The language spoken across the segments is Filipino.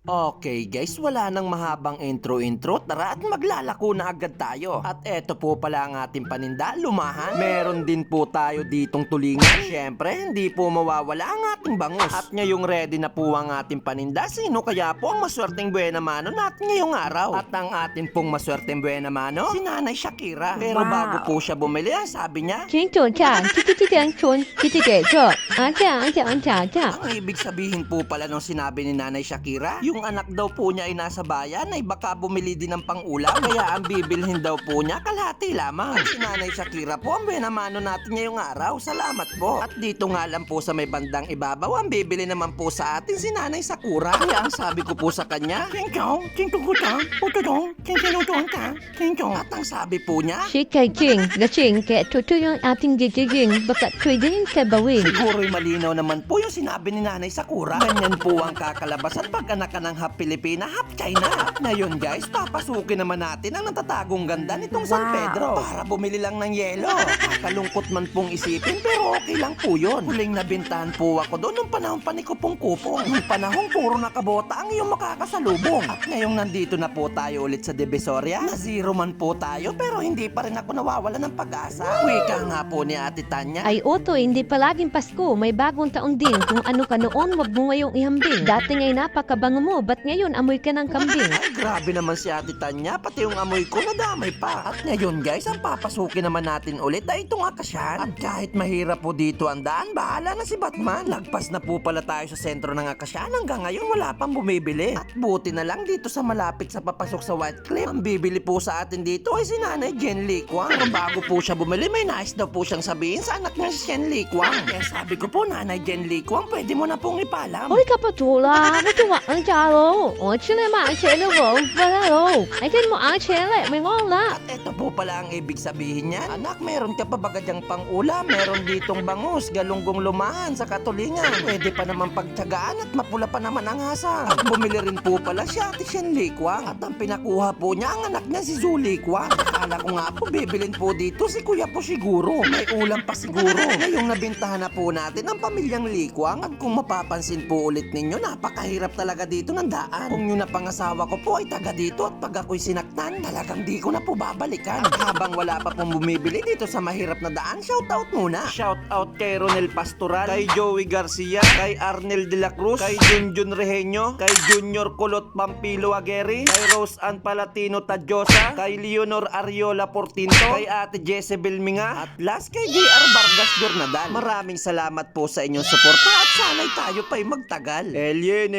Okay guys, wala nang mahabang intro-intro, tara at maglalako na agad tayo. At eto po pala ang ating paninda, lumahan. Meron din po tayo ditong tulingan. Syempre, hindi po mawawala ang ating bangus. At ngayong ready na po ang ating paninda, sino kaya po ang maswerteng buena mano natin ngayong araw? At ang ating pong maswerteng buena mano, si Nanay Shakira. Pero bago po siya bumili, sabi niya, 请左驾，滴滴滴滴冲，滴滴滴这，啊这样这样这样这样。 ang ibig sabihin po pala nung sinabi ni Nanay Shakira, yung anak daw po niya ay nasa bayan ay baka bumili din ng pang-ulam, kaya ang bibilhin daw po niya kalahati lamang. Si Nanay Shakira po ang benamano natin ngayong araw, salamat po. At dito nga lang po sa may bandang ibabaw, ang bibili naman po sa atin si Nanay Sakura. Kaya ang sabi ko po sa kanya, Kingkong, kingtugutang, putudong, kingsinutong ka, kingkong. At ang sabi po niya, 是改进的进给突突用阿丁的进，不可推进给不稳。 siguro'y malinaw naman po yung sinabi ni Nanay Sakura. Ganyan po ang kakalabasan pag anak ka ng half Pilipina, half China. At ngayon guys, papasukin naman natin ang natatagong ganda nitong San Pedro para bumili lang ng yelo. Kakalungkot man pong isipin pero okay lang po yun. Huling nabintahan po ako doon nung panahon pa ni Kupong-Kupong. Nung panahon puro nakabota ang iyong makakasalubong. At ngayong nandito na po tayo ulit sa Divisoria, na zero man po tayo pero hindi pa rin ako nawawala ng pag-asa. Wika nga po ni Ate Tanya. Ay Otto, hindi palaging Pasko, may bagong taon din. Kung ano ka noon, wag mo ngayong ihambing. Dati ngay napakabango mo, ba't ngayon amoy ka ng kambing? Ay, grabe naman si Ate Tanya, pati yung amoy ko nadamay pa. At ngayon guys, ang papasukin naman natin ulit ay itong akasyan. At kahit mahirap po dito ang daan, bahala na si Batman. Lagpas na po pala tayo sa sentro ng akasyan, hanggang ngayon wala pang bumibili. At buti na lang dito sa malapit sa papasok sa White Cliff, ang bibili po sa atin dito ay si Nanay Jen Lee Kwang. Pero bago po siya bumili, may nais daw po siyang sabihin sa anak niya si Jen Lee Kwang. Kaya sabi ko po, Nanay Jen Lee Kwang, pwede mo na pong ipalam. 我kapag tula, mo tuwa ang jalo. O chile ma ang chile mo, wala lo. Ay kan mo ang chile, may ngola. At eto po pala ang ibig sabihin niyan. Anak, meron ka pa bagadyang pang-ulam, meron ditong bangus, galunggong lumahan sa katulingan. Pwede pa naman pagtyagaan at mapula pa naman ang hasa. At bumili rin po pala siya at Shen Lee Kwang. At ang pinakuha po niya ang anak niya si Zhu Lee Kwang. Akala ko nga po bibilin po dito si Kuya po siguro. May ulam pa siguro. Ngayong nabintahan na po natin ang pamilyang Lee Kwang. At kung mapapansin po ulit ninyo, napakahirap talaga dito ng daan. Kung yung napangasawa ko po ay taga dito at pag ako'y sinaktan, talagang di ko na po babalikan. At habang wala pa pong bumibili dito sa mahirap na daan, shoutout muna. Shoutout kay Ronel Pastoral, kay Joey Garcia, kay Arnel de la Cruz, kay Junjun Reheño, kay Junior Kulot Pampilo Agueri, kay Rose Ann Palatino Tadyosa, kay Leonor Ariola Portinto, kay Ate Jezebel Minga, at last kay JR Vargas Jornadal. Maraming salamat po sa inyong suporta at sana'y tayo pa'y magtagal. Alien!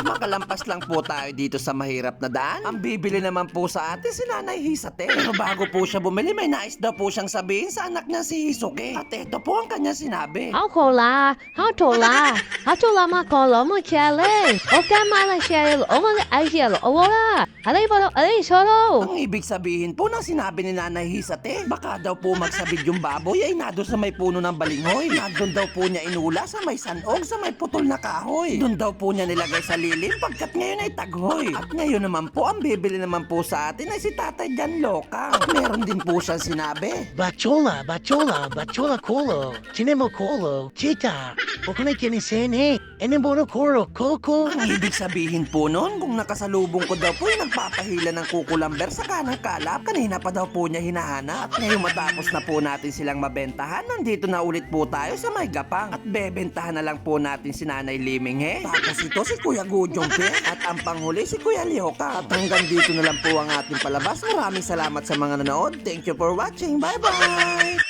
Makalampas lang po tayo dito sa mahirap na daan. Ang bibili naman po sa atin si Nanay Hisate. Pero bago po siya bumili, may nais daw po siyang sabihin sa anak niya si Hisuke. At ito po ang kanya sinabi. 好口啦，好土啦，好土啦嘛，口了么chile。我干嘛了 chile？我们爱 chile，我啦，alay pa lo, alay solo。 Ang ibig sabihin po ng sinabi ni Nanay Hisate, baka daw po magsabid yung baboy ay nado sa may puno ng balinghoy. Nandun daw po niya inula sa may sanog, sa may putol na kahoy. Doon daw po niya nilagay sa lilim pagkat ngayon ay taghoy. At ngayon naman po, ang bibili naman po sa atin ay si Tatay Jan Loka. At meron din po siyang sinabi. Bachola, bachola, bachola kolo, chinemo kolo, chita, okunay kinisene, enebono koro, koko. Ang ibig sabihin po noon, kung nakasalubong ko daw po yung nagpapahila ng kukulamber sa kanang kalap, kanina pa daw po niya hinahanap. At ngayon matapos na po natin silang mabentahan, nandito na ulit po tayo sa may gapang. At bebentahan na lang po natin si Nanay Liminghe. Tapos ito si Kuya Gujongpe. At ang panghuli si Kuya Lioka. At hanggang dito na lang po ang ating palabas. Maraming salamat sa mga nanood. Thank you for watching. Bye-bye!